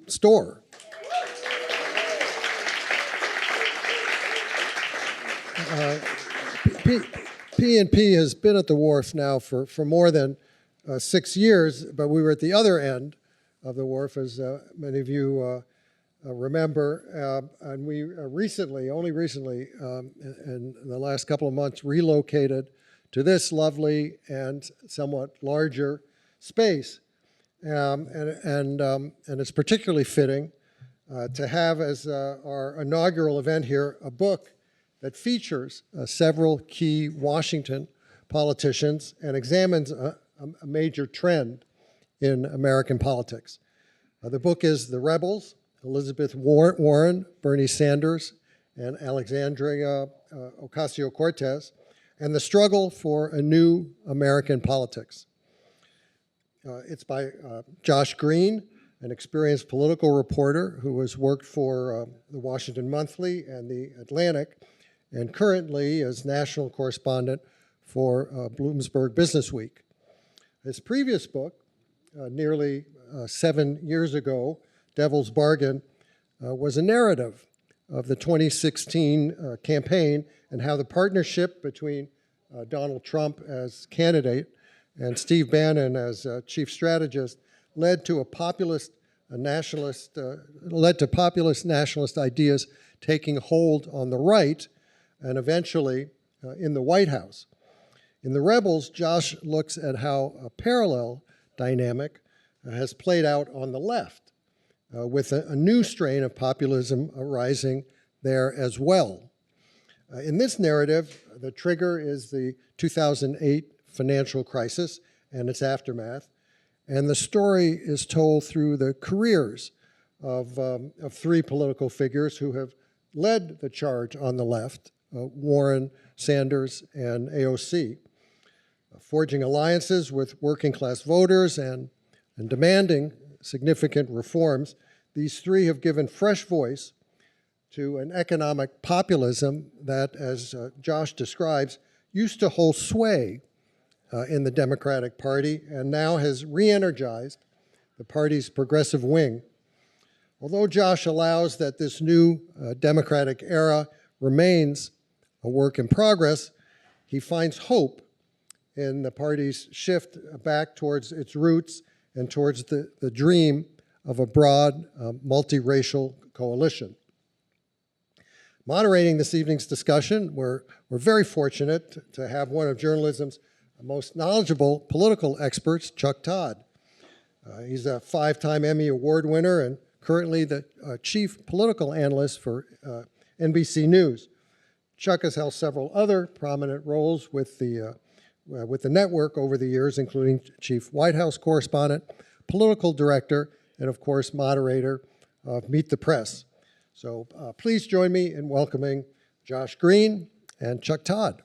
store. P&P has been at the wharf now for more than 6 years, but we were at the other end of the wharf, as many of you remember, and we only recently, in the last couple of months, relocated to this lovely and somewhat larger space. And it's particularly fitting to have as our inaugural event here a book that features several key Washington politicians and examines a major trend in American politics. The book is The Rebels, Elizabeth Warren, Bernie Sanders, and Alexandria Ocasio-Cortez, and the struggle for a new American politics. It's by Josh Green, an experienced political reporter who has worked for the Washington Monthly and the Atlantic, and currently is national correspondent for Bloomberg Businessweek. His previous book, nearly 7 years ago, Devil's Bargain, was a narrative of the 2016 campaign and how the partnership between Donald Trump as candidate and Steve Bannon as chief strategist led to populist nationalist ideas taking hold on the right and eventually in the White House. In The Rebels, Josh looks at how a parallel dynamic has played out on the left, with a new strain of populism arising there as well. In this narrative, the trigger is the 2008 financial crisis and its aftermath, and the story is told through the careers of 3 political figures who have led the charge on the left, Warren, Sanders, and AOC, forging alliances with working class voters and demanding significant reforms. These 3 have given fresh voice to an economic populism that, as Josh describes, used to hold sway in the Democratic Party and now has re-energized the party's progressive wing. Although Josh allows that this new Democratic era remains a work in progress, he finds hope in the party's shift back towards its roots and towards the dream of a broad, multiracial coalition. Moderating this evening's discussion, we're very fortunate to have one of journalism's most knowledgeable political experts, Chuck Todd. He's a 5-time Emmy Award winner and currently the chief political analyst for NBC News. Chuck has held several other prominent roles with the network over the years, including chief White House correspondent, political director, and of course, moderator of Meet the Press. So please join me in welcoming Josh Green and Chuck Todd.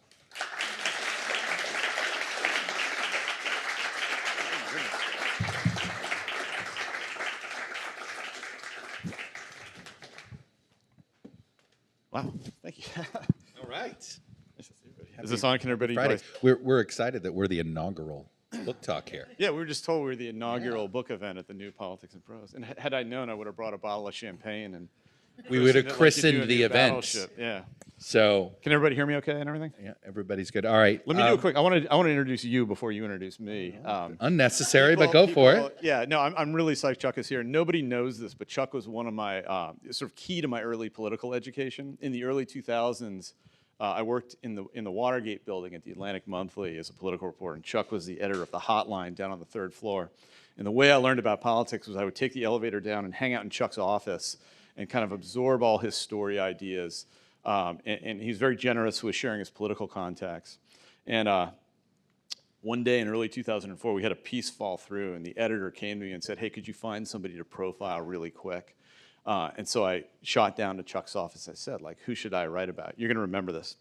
Wow, thank you. All right. Is this on? Can everybody? Friday. We're excited that we're the inaugural book talk here. Yeah, we were just told we were the inaugural book event at the new Politics and Prose. And had I known, I would have brought a bottle of champagne and we would have christened the event. Battleship. Yeah. So can everybody hear me okay and everything? Yeah, everybody's good. All right. Let me do a quick. I want to introduce you before you introduce me. Unnecessary, but go for it. Yeah. No, I'm really psyched Chuck is here. Nobody knows this, but Chuck was one of my sort of key to my early political education in the early 2000s. I worked in the Watergate building at the Atlantic Monthly as a political reporter, and Chuck was the editor of the Hotline down on the 3rd floor. And the way I learned about politics was I would take the elevator down and hang out in Chuck's office and kind of absorb all his story ideas. And he's very generous with sharing his political contacts. And one day in early 2004, we had a piece fall through, and the editor came to me and said, "Hey, could you find somebody to profile really quick?" And so I shot down to Chuck's office. I said, like, who should I write about? You're going to remember this.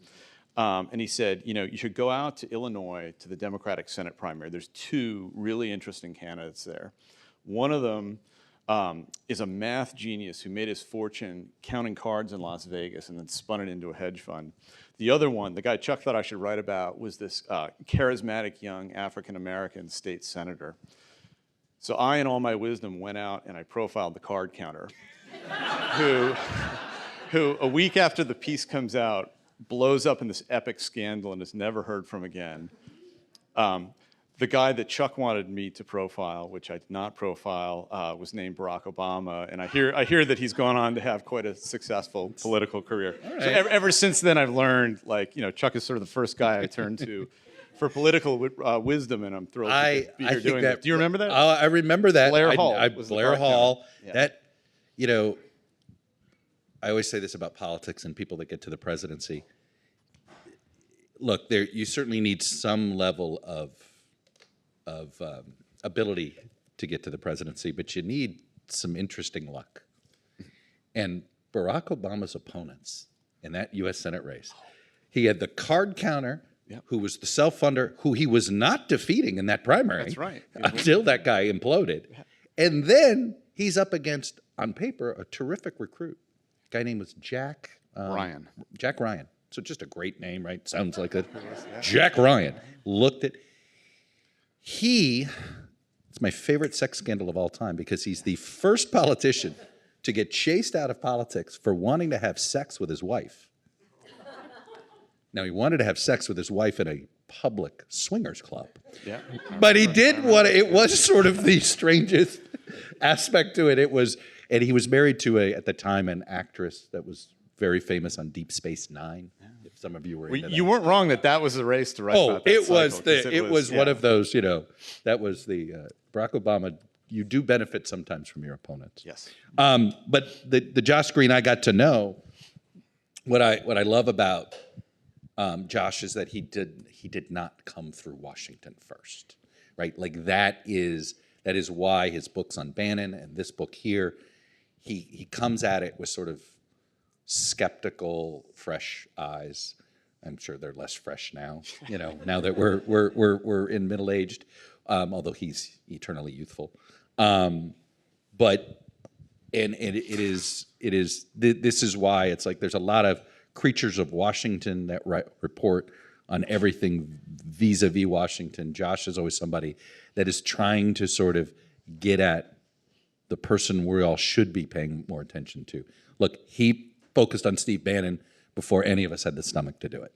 And he said, you know, you should go out to Illinois to the Democratic Senate primary. There's 2 really interesting candidates there. One of them is a math genius who made his fortune counting cards in Las Vegas and then spun it into a hedge fund. The other one, the guy Chuck thought I should write about, was this charismatic young African-American state senator. So I, in all my wisdom, went out and I profiled the card counter, who a week after the piece comes out, blows up in this epic scandal and is never heard from again. The guy that Chuck wanted me to profile, which I did not profile, was named Barack Obama, and I hear that he's gone on to have quite a successful political career. Right. So ever since then, I've learned, like, Chuck is sort of the first guy I turn to for political wisdom, and I'm thrilled to be here doing that. Do you remember that? I remember that. Blair Hall was the Blair card Hall. counter. Yeah. That, I always say this about politics and people that get to the presidency. Look, you certainly need some level of ability to get to the presidency, but you need some interesting luck. And Barack Obama's opponents in that U.S. Senate race, he had the card counter, who was the self-funder, who he was not defeating in that primary. That's right. Until that guy imploded. And then he's up against, on paper, a terrific recruit. A guy named was Jack Ryan. Jack Ryan. So just a great name, right? Sounds like a Jack Ryan. It's my favorite sex scandal of all time because he's the first politician to get chased out of politics for wanting to have sex with his wife. Now, he wanted to have sex with his wife in a public swingers club. Yeah. But he did it was sort of the strangest aspect to it. And he was married to at the time, an actress that was very famous on Deep Space Nine. If some of you were into that. You weren't wrong that was the race to write about that it was cycle, it was one of those, that was the Barack Obama. You do benefit sometimes from your opponents. Yes. But the Josh Green I got to know, what I love about Josh is that he did not come through Washington first, right? Like that is why his books on Bannon and this book here, he comes at it with sort of skeptical, fresh eyes. I'm sure they're less fresh now, now that we're in middle-aged, although he's eternally youthful. But this is why it's like there's a lot of creatures of Washington that report on everything vis-a-vis Washington. Josh is always somebody that is trying to sort of get at the person we all should be paying more attention to. Look, he focused on Steve Bannon before any of us had the stomach to do it.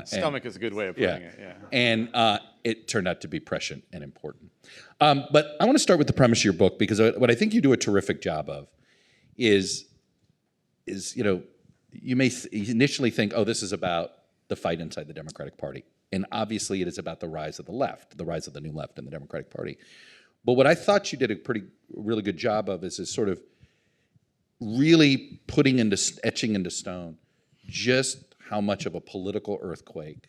Stomach is a good way of putting it, yeah. And it turned out to be prescient and important. But I want to start with the premise of your book, because what I think you do a terrific job of is you may initially think, oh, this is about the fight inside the Democratic Party. And obviously it is about the rise of the left, the rise of the new left in the Democratic Party. But what I thought you did a really good job of is sort of really etching into stone just how much of a political earthquake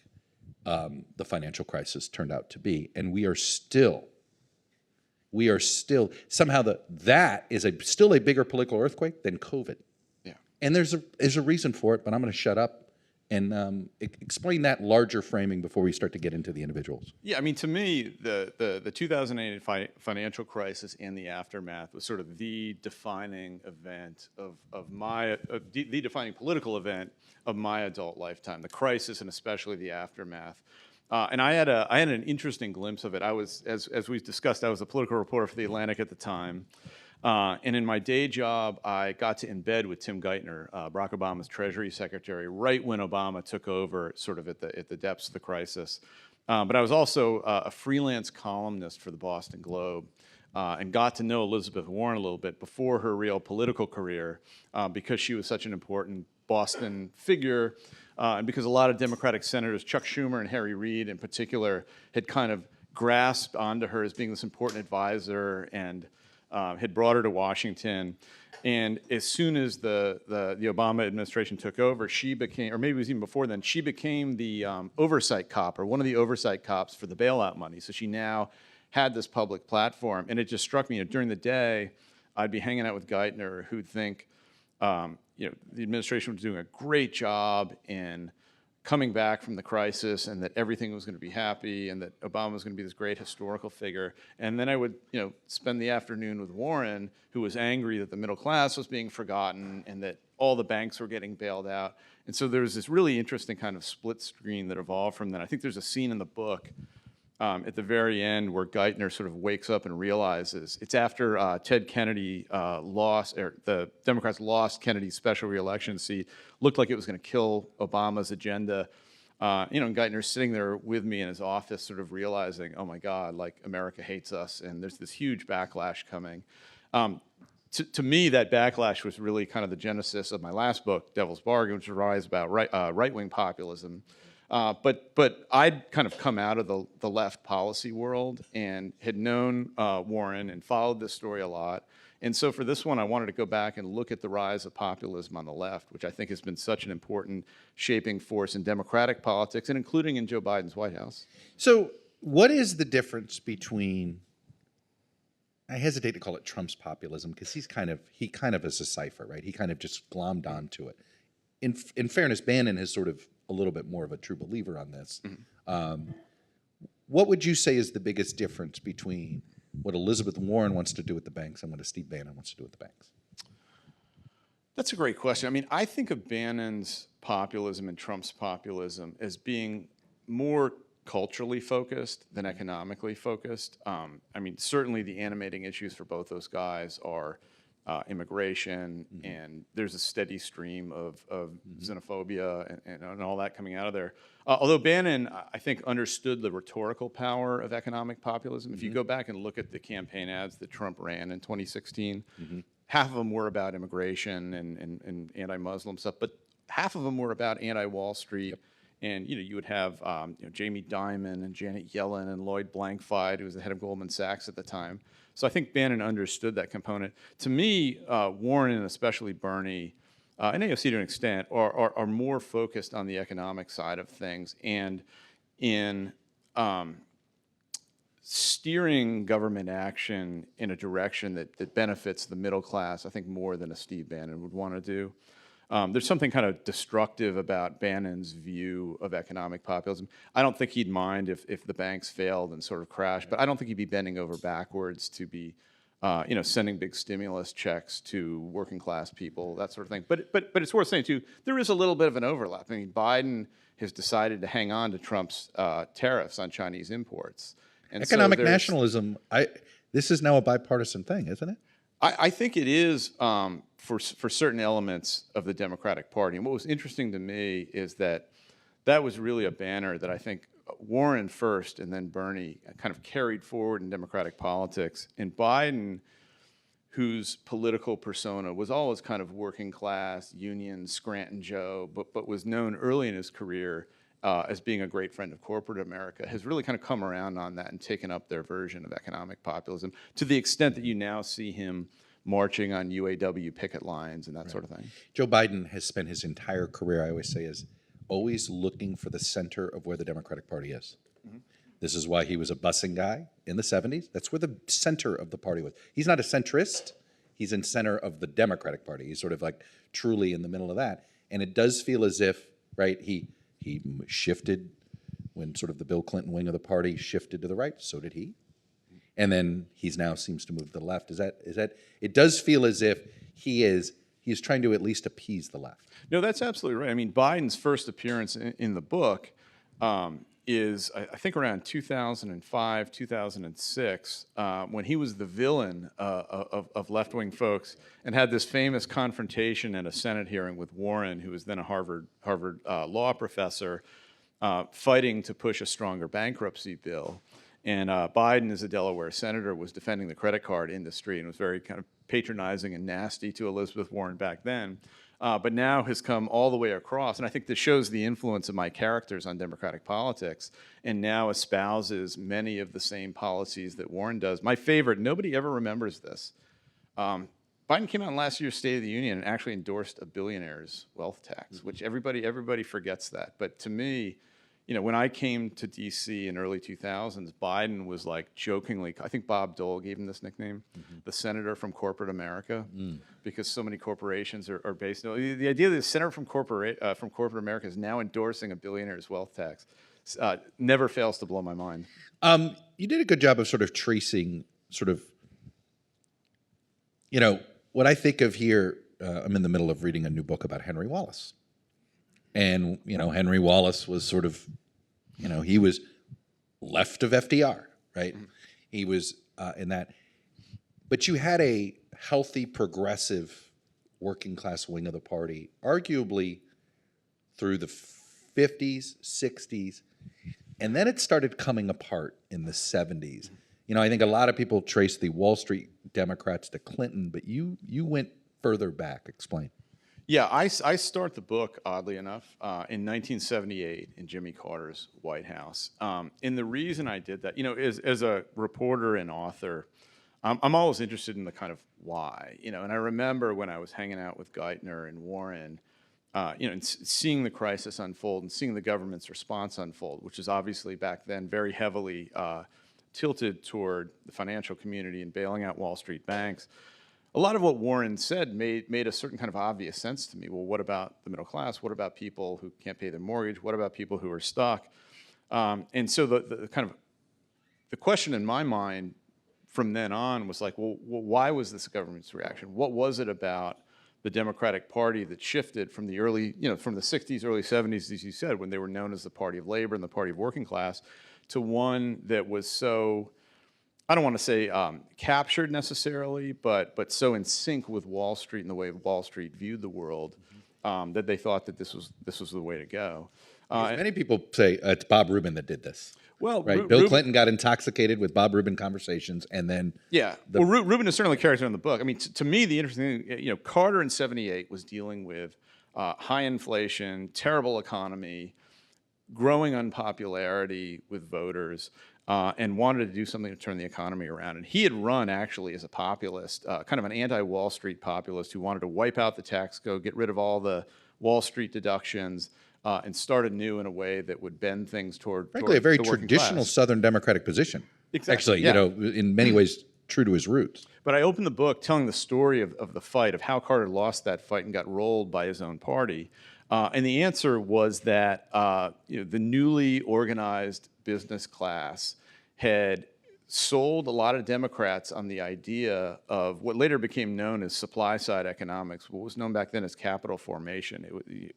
the financial crisis turned out to be. And we are still somehow that is still a bigger political earthquake than COVID. Yeah. And there's a reason for it, but I'm going to shut up and explain that larger framing before we start to get into the individuals. Yeah, I mean, to me, the 2008 financial crisis and the aftermath was sort of the defining event the defining political event of my adult lifetime. The crisis and especially the aftermath. And I had an interesting glimpse of it. I was, as we've discussed, I was a political reporter for The Atlantic at the time. And in my day job, I got to embed with Tim Geithner, Barack Obama's Treasury Secretary, right when Obama took over, sort of at the depths of the crisis. But I was also a freelance columnist for the Boston Globe, and got to know Elizabeth Warren a little bit before her real political career, because she was such an important Boston figure, and because a lot of Democratic senators, Chuck Schumer and Harry Reid in particular, had kind of grasped onto her as being this important advisor and had brought her to Washington. And as soon as the Obama administration took over, she became, or maybe it was even before then, she became the oversight cop, or one of the oversight cops for the bailout money. So she now had this public platform. And it just struck me, during the day, I'd be hanging out with Geithner, who'd think, the administration was doing a great job in coming back from the crisis, and that everything was going to be happy, and that Obama was going to be this great historical figure. And then I would, spend the afternoon with Warren, who was angry that the middle class was being forgotten and that all the banks were getting bailed out. And so there was this really interesting kind of split screen that evolved from that. I think there's a scene in the book at the very end where Geithner sort of wakes up and realizes it's after Ted Kennedy lost, or the Democrats lost Kennedy's special reelection seat, looked like it was going to kill Obama's agenda. And Geithner's sitting there with me in his office, sort of realizing, oh my God, like America hates us, and there's this huge backlash coming. To me, that backlash was really kind of the genesis of my last book, Devil's Bargain, which was about right-wing populism. But I'd kind of come out of the left policy world and had known Warren and followed this story a lot. And so for this one, I wanted to go back and look at the rise of populism on the left, which I think has been such an important shaping force in Democratic politics, and including in Joe Biden's White House. So what is the difference between, I hesitate to call it Trump's populism, because he kind of is a cipher, right? He kind of just glommed onto it. In fairness, Bannon is sort of a little bit more of a true believer on this. What would you say is the biggest difference between what Elizabeth Warren wants to do with the banks and what Steve Bannon wants to do with the banks? That's a great question. I mean, I think of Bannon's populism and Trump's populism as being more culturally focused than economically focused. I mean, certainly the animating issues for both those guys are immigration, and there's a steady stream of xenophobia and all that coming out of there. Although Bannon, I think, understood the rhetorical power of economic populism. If you go back and look at the campaign ads that Trump ran in 2016, half of them were about immigration and anti-Muslim stuff, but half of them were about anti-Wall Street. And you would have Jamie Dimon and Janet Yellen and Lloyd Blankfein, who was the head of Goldman Sachs at the time. So I think Bannon understood that component. To me, Warren and especially Bernie, and AOC to an extent, are more focused on the economic side of things and in steering government action in a direction that benefits the middle class, I think, more than a Steve Bannon would want to do. There's something kind of destructive about Bannon's view of economic populism. I don't think he'd mind if the banks failed and sort of crashed, but I don't think he'd be bending over backwards to be, sending big stimulus checks to working class people, that sort of thing. But it's worth saying too, there is a little bit of an overlap. I mean, Biden has decided to hang on to Trump's tariffs on Chinese imports. And Economic so nationalism, this is now a bipartisan thing, isn't it? I think it is for certain elements of the Democratic Party. And what was interesting to me is that was really a banner that I think Warren first and then Bernie kind of carried forward in Democratic politics. And Biden, whose political persona was always kind of working class, union, Scranton Joe, but was known early in his career as being a great friend of corporate America, has really kind of come around on that and taken up their version of economic populism to the extent that you now see him marching on UAW picket lines and that sort of thing. Joe Biden has spent his entire career, I always say, is always looking for the center of where the Democratic Party is. This is why he was a busing guy in the 70s. That's where the center of the party was. He's not a centrist. He's in center of the Democratic Party. He's sort of like truly in the middle of that. And it does feel as if, right, he shifted when sort of the Bill Clinton wing of the party shifted to the right. So did he. And then he's now seems to move to the left. Is that? It does feel as if he's trying to at least appease the left. No, that's absolutely right. I mean, Biden's first appearance in the book is, I think, around 2005, 2006, when he was the villain of left-wing folks and had this famous confrontation at a Senate hearing with Warren, who was then a Harvard law professor, fighting to push a stronger bankruptcy bill. And Biden, as a Delaware senator, was defending the credit card industry and was very kind of patronizing and nasty to Elizabeth Warren back then. But now has come all the way across. And I think this shows the influence of my characters on Democratic politics, and now espouses many of the same policies that Warren does. My favorite, nobody ever remembers this. Biden came out in last year's State of the Union and actually endorsed a billionaire's wealth tax, which everybody forgets that. But to me, when I came to D.C. in early 2000s, Biden was like jokingly, I think Bob Dole gave him this nickname, the senator from corporate America, because so many corporations are based. The idea that the senator from corporate America is now endorsing a billionaire's wealth tax never fails to blow my mind. You did a good job of sort of tracing sort of, what I think of here. I'm in the middle of reading a new book about Henry Wallace. And, Henry Wallace was sort of, he was left of FDR, right? He was in that. But you had a healthy, progressive, working class wing of the party, arguably through the 50s, 60s, and then it started coming apart in the 70s. You know, I think a lot of people trace the Wall Street Democrats to Clinton, but you went further back. Explain. Yeah, I start the book, oddly enough, in 1978 in Jimmy Carter's White House. And the reason I did that, you know, as a reporter and author, I'm always interested in the kind of why, you know. And I remember when I was hanging out with Geithner and Warren, you know, and seeing the crisis unfold and seeing the government's response unfold, which is obviously back then very heavily tilted toward the financial community and bailing out Wall Street banks. A lot of what Warren said made a certain kind of obvious sense to me. Well, what about the middle class? What about people who can't pay their mortgage? What about people who are stuck? And so the kind of the question in my mind from then on was like, well, why was this government's reaction? What was it about the Democratic Party that shifted from the early, you know, from the 60s, early 70s, as you said, when they were known as the Party of Labor and the Party of Working Class, to one that was so, I don't want to say captured necessarily, but so in sync with Wall Street and the way Wall Street viewed the world that they thought that this was the way to go. Many people say it's Bob Rubin that did this. Well, right? Bill Clinton got intoxicated with Bob Rubin conversations, and then well, Rubin is certainly a character in the book. I mean, to me, the interesting thing, you know, Carter in '78 was dealing with high inflation, terrible economy, growing unpopularity with voters, and wanted to do something to turn the economy around. And he had run actually as a populist, kind of an anti-Wall Street populist who wanted to wipe out the tax code, get rid of all the Wall Street deductions, and start anew in a way that would bend things toward, frankly, a very the working traditional class. Southern Democratic position. Exactly, Actually, yeah. you know, in many ways, true to his roots. But I opened the book telling the story of the fight, of how Carter lost that fight and got rolled by his own party. And the answer was that you know, the newly organized business class had sold a lot of Democrats on the idea of what later became known as supply-side economics, what was known back then as capital formation.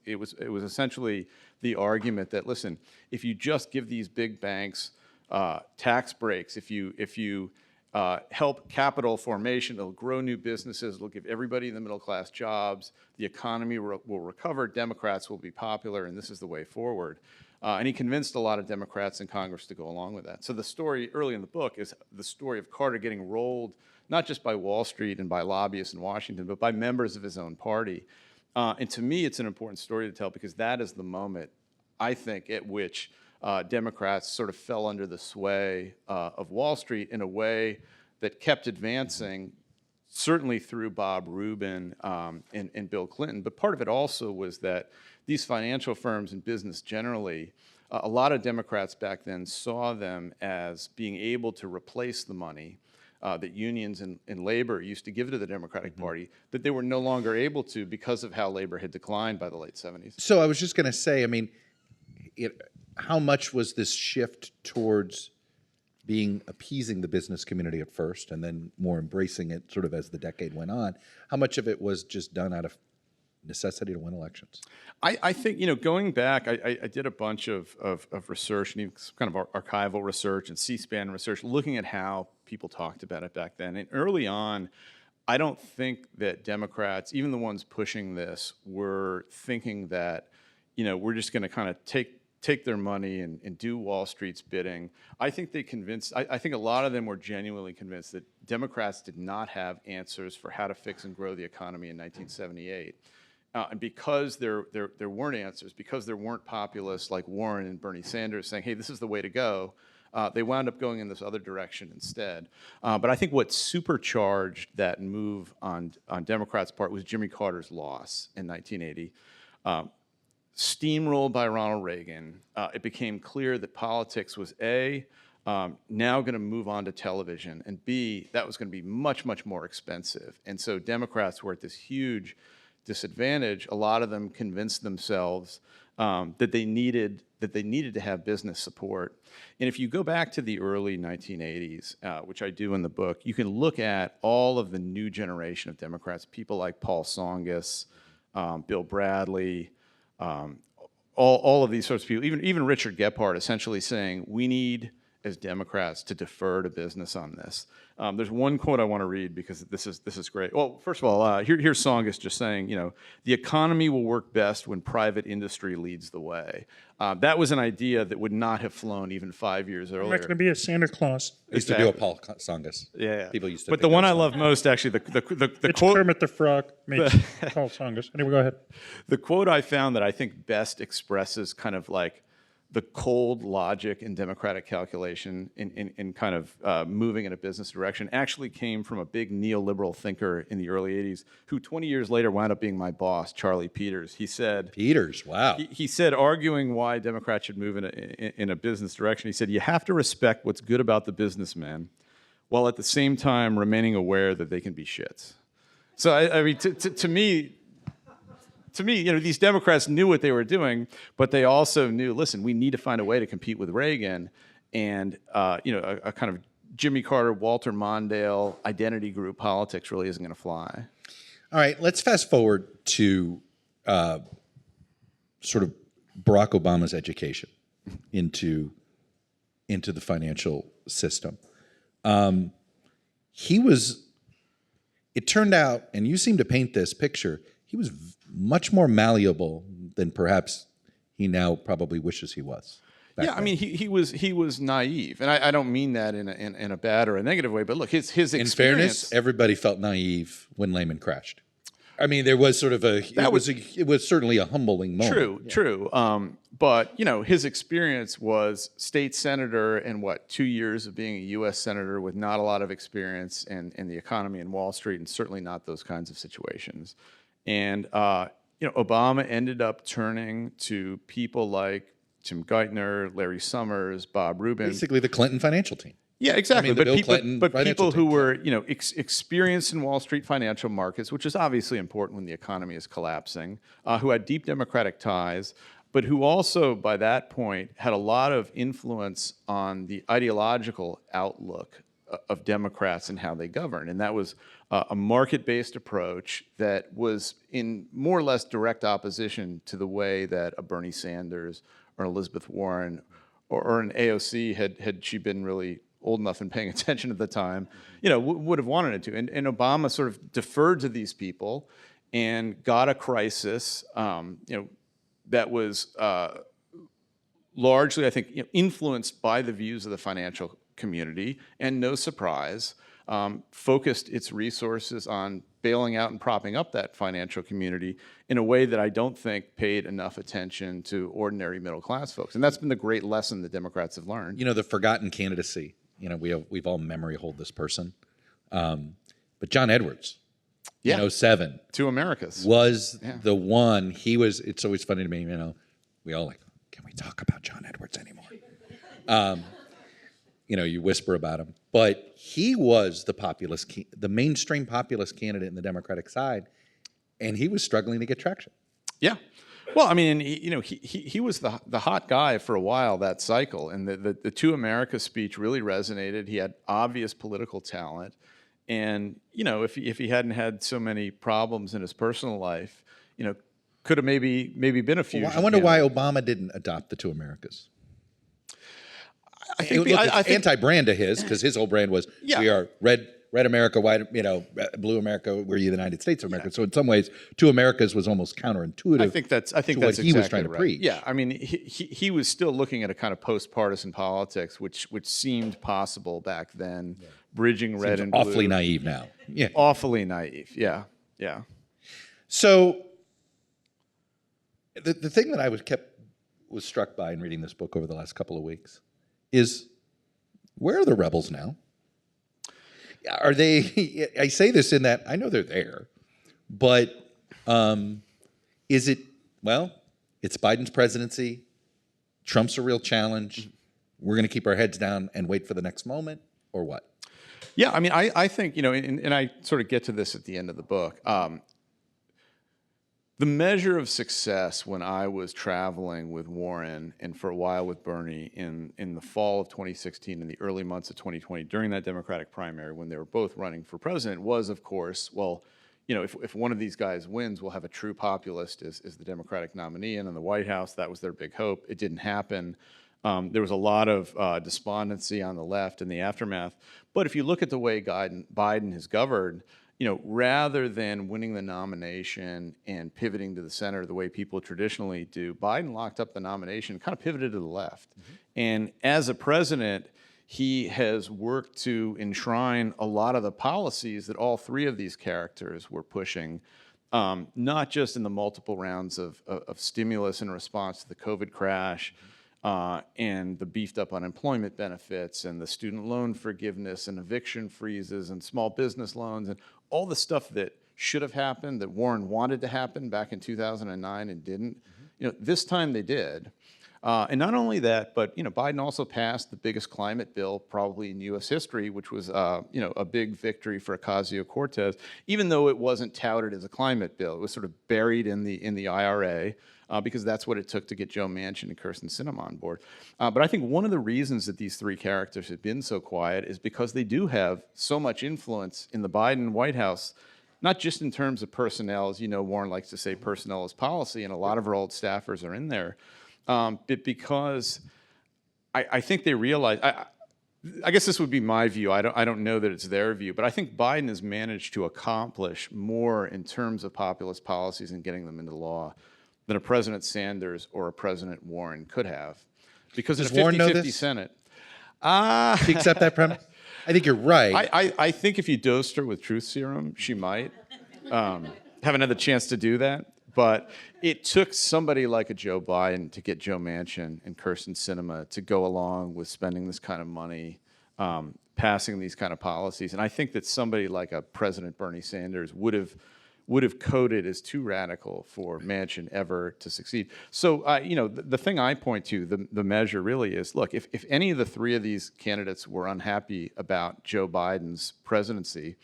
It was essentially the argument that, listen, if you just give these big banks tax breaks, if you help capital formation, it'll grow new businesses, it'll give everybody in the middle class jobs, the economy will recover, Democrats will be popular, and this is the way forward. And he convinced a lot of Democrats in Congress to go along with that. So the story early in the book is the story of Carter getting rolled, not just by Wall Street and by lobbyists in Washington, but by members of his own party. And to me, it's an important story to tell because that is the moment, I think, at which Democrats sort of fell under the sway of Wall Street in a way that kept advancing, certainly through Bob Rubin and Bill Clinton. But part of it also was that these financial firms and business generally, a lot of Democrats back then saw them as being able to replace the money that unions and labor used to give to the Democratic Party, that they were no longer able to because of how labor had declined by the late 70s. So I was just going to say, I mean, how much was this shift towards appeasing the business community at first and then more embracing it sort of as the decade went on? How much of it was just done out of necessity to win elections? I think, you know, going back, I did a bunch of research, and even kind of archival research and C-SPAN research, looking at how people talked about it back then. And early on, I don't think that Democrats, even the ones pushing this, were thinking that, you know, we're just going to kind of take their money and do Wall Street's bidding. I think they convinced, I think a lot of them were genuinely convinced that Democrats did not have answers for how to fix and grow the economy in 1978. And because there weren't answers, because there weren't populists like Warren and Bernie Sanders saying, hey, this is the way to go, they wound up going in this other direction instead. But I think what supercharged that move on Democrats' part was Jimmy Carter's loss in 1980. Steamrolled by Ronald Reagan, it became clear that politics was A, now going to move on to television, and B, that was going to be much, much more expensive. And so Democrats were at this huge disadvantage. A lot of them convinced themselves that they needed to have business support. And if you go back to the early 1980s, which I do in the book, you can look at all of the new generation of Democrats, people like Paul Tsongas, Bill Bradley, all of these sorts of people, even Richard Gephardt, essentially saying we need as Democrats to defer to business on this. There's one quote I want to read because this is great. Well, first of all, here's Tsongas just saying, the economy will work best when private industry leads the way. That was an idea that would not have flown even 5 years earlier. I'm not going to be a Santa Claus. I used to do a Paul Tsongas. Yeah. People used to. But think the one that I was love most, actually, the It's quote. Kermit the Frog meets Paul Tsongas. Anyway, go ahead. The quote I found that I think best expresses kind of like the cold logic and democratic calculation in kind of moving in a business direction actually came from a big neoliberal thinker in the early 80s who 20 years later wound up being my boss, Charlie Peters. He said, wow. He said, arguing why Democrats should move in a business direction, he said, you have to respect what's good about the businessman while at the same time remaining aware that they can be shits. So, I mean, to me, these Democrats knew what they were doing, but they also knew, listen, we need to find a way to compete with Reagan, and a kind of Jimmy Carter, Walter Mondale identity group politics really isn't going to fly. All right, let's fast forward to sort of Barack Obama's education into the financial system. It turned out, and you seem to paint this picture, he was much more malleable than perhaps he now probably wishes he was. Yeah, I mean, he was naive, and I don't mean that in a bad or a negative way. But look, his experience. In fairness, everybody felt naive when Lehman crashed. I mean, there was sort of it was certainly a humbling moment. True. But his experience was state senator and 2 years of being a U.S. senator with not a lot of experience in the economy and Wall Street, and certainly not those kinds of situations. And Obama ended up turning to people like Tim Geithner, Larry Summers, Bob Rubin. Basically, the Clinton financial team. Yeah, exactly. I mean, but people who team. were experienced in Wall Street financial markets, which is obviously important when the economy is collapsing, who had deep democratic ties, but who also by that point had a lot of influence on the ideological outlook of Democrats and how they govern. And that was a market-based approach that was in more or less direct opposition to the way that a Bernie Sanders or an Elizabeth Warren or an AOC, had she been really old enough and paying attention at the time, would have wanted it to. And Obama sort of deferred to these people and got a crisis, that was largely, I think, influenced by the views of the financial community, and no surprise, focused its resources on bailing out and propping up that financial community in a way that I don't think paid enough attention to ordinary middle-class folks. And that's been the great lesson that Democrats have learned. The forgotten candidacy. We've all memory hold this person. But John Edwards, in 2007. Two Americas. Was the one. It's always funny to me, we all can we talk about John Edwards anymore? You whisper about him. But he was the mainstream populist candidate in the Democratic side, and he was struggling to get traction. Yeah. Well, I mean, he was the hot guy for a while that cycle, and the Two America speech really resonated. He had obvious political talent, and if he hadn't had so many problems in his personal life, could have maybe been a fusion. Well, I wonder why Obama didn't adopt the Two Americas. I think anti-brand to his, because his whole brand was we are red America, white, blue America. We're the United States of America. So in some ways, Two Americas was almost counterintuitive. I think that's what exactly he was trying to right. preach. Yeah, I mean, he was still looking at a kind of post-partisan politics, which seemed possible back then, bridging red and blue. Awfully naive now. Yeah, awfully naive. Yeah. So the thing that I was struck by in reading this book over the last couple of weeks is, where are the rebels now? Are they? I say this in that I know they're there, but is it? Well, it's Biden's presidency. Trump's a real challenge. We're going to keep our heads down and wait for the next moment, or what? Yeah, I mean, I think, and I sort of get to this at the end of the book. The measure of success when I was traveling with Warren and for a while with Bernie in the fall of 2016 and the early months of 2020 during that Democratic primary when they were both running for president was, of course, well, if one of these guys wins, we'll have a true populist as the Democratic nominee, and in the White House, that was their big hope. It didn't happen. There was a lot of despondency on the left in the aftermath. But if you look at the way Biden has governed, rather than winning the nomination and pivoting to the center the way people traditionally do, Biden locked up the nomination, kind of pivoted to the left. And as a president, he has worked to enshrine a lot of the policies that all three of these characters were pushing, not just in the multiple rounds of stimulus in response to the COVID crash, and the beefed up unemployment benefits and the student loan forgiveness and eviction freezes and small business loans and all the stuff that should have happened that Warren wanted to happen back in 2009 and didn't. This time they did. And not only that, but Biden also passed the biggest climate bill probably in U.S. history, which was a big victory for Ocasio-Cortez, even though it wasn't touted as a climate bill. It was sort of buried in the IRA. Because that's what it took to get Joe Manchin and Kyrsten Sinema on board. But I think one of the reasons that these three characters have been so quiet is because they do have so much influence in the Biden White House, not just in terms of personnel. As you know, Warren likes to say personnel is policy, and a lot of her old staffers are in there. But because I think they realize, I guess this would be my view. I don't know that it's their view, but I think Biden has managed to accomplish more in terms of populist policies and getting them into law than a President Sanders or a President Warren could have. Because Does in a Warren know 50-50 this? Senate. Do you accept that premise? I think you're right. I think if you dosed her with truth serum, she might have another chance to do that. But it took somebody like a Joe Biden to get Joe Manchin and Kyrsten Sinema to go along with spending this kind of money, passing these kind of policies. And I think that somebody like a President Bernie Sanders would have coded as too radical for Manchin ever to succeed. So, the thing I point to, the measure really is, look, if any of the three of these candidates were unhappy about Joe Biden's presidency,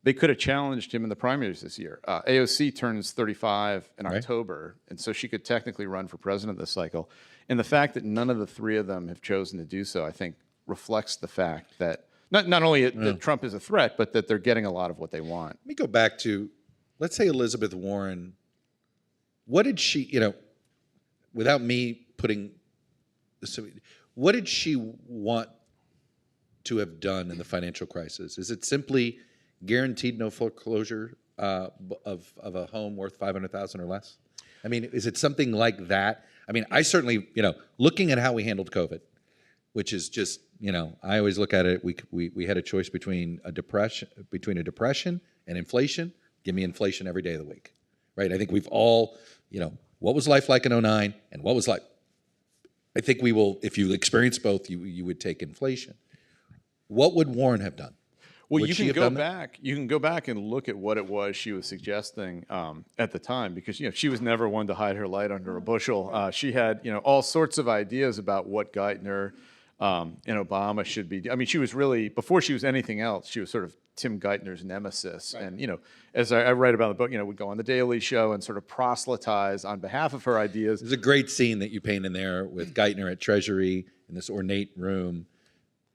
they could have challenged him in the primaries this year. AOC turns 35 in October, and so she could technically run for president this cycle. And the fact that none of the three of them have chosen to do so, I think, reflects the fact that not only that Trump is a threat, but that they're getting a lot of what they want. Let me go back to, let's say Elizabeth Warren. What did she, without me putting, what did she want to have done in the financial crisis? Is it simply guaranteed no foreclosure of a home worth $500,000 or less? I mean, is it something like that? I mean, I certainly, looking at how we handled COVID, which is just, I always look at it. We had a choice between a depression and inflation. Give me inflation every day of the week, right? I think we've all, what was life like in 2009 and what was like, I think we will, if you experience both, you would take inflation. What would Warren have done? Well, Would you she can have go done that? back. You can go back and look at what it was she was suggesting at the time, because she was never one to hide her light under a bushel. She had all sorts of ideas about what Geithner and Obama should be. I mean, she was really, before she was anything else, she was sort of Tim Geithner's nemesis. Right. And as I write about in the book, would go on the Daily Show and sort of proselytize on behalf of her ideas. There's a great scene that you paint in there with Geithner at Treasury in this ornate room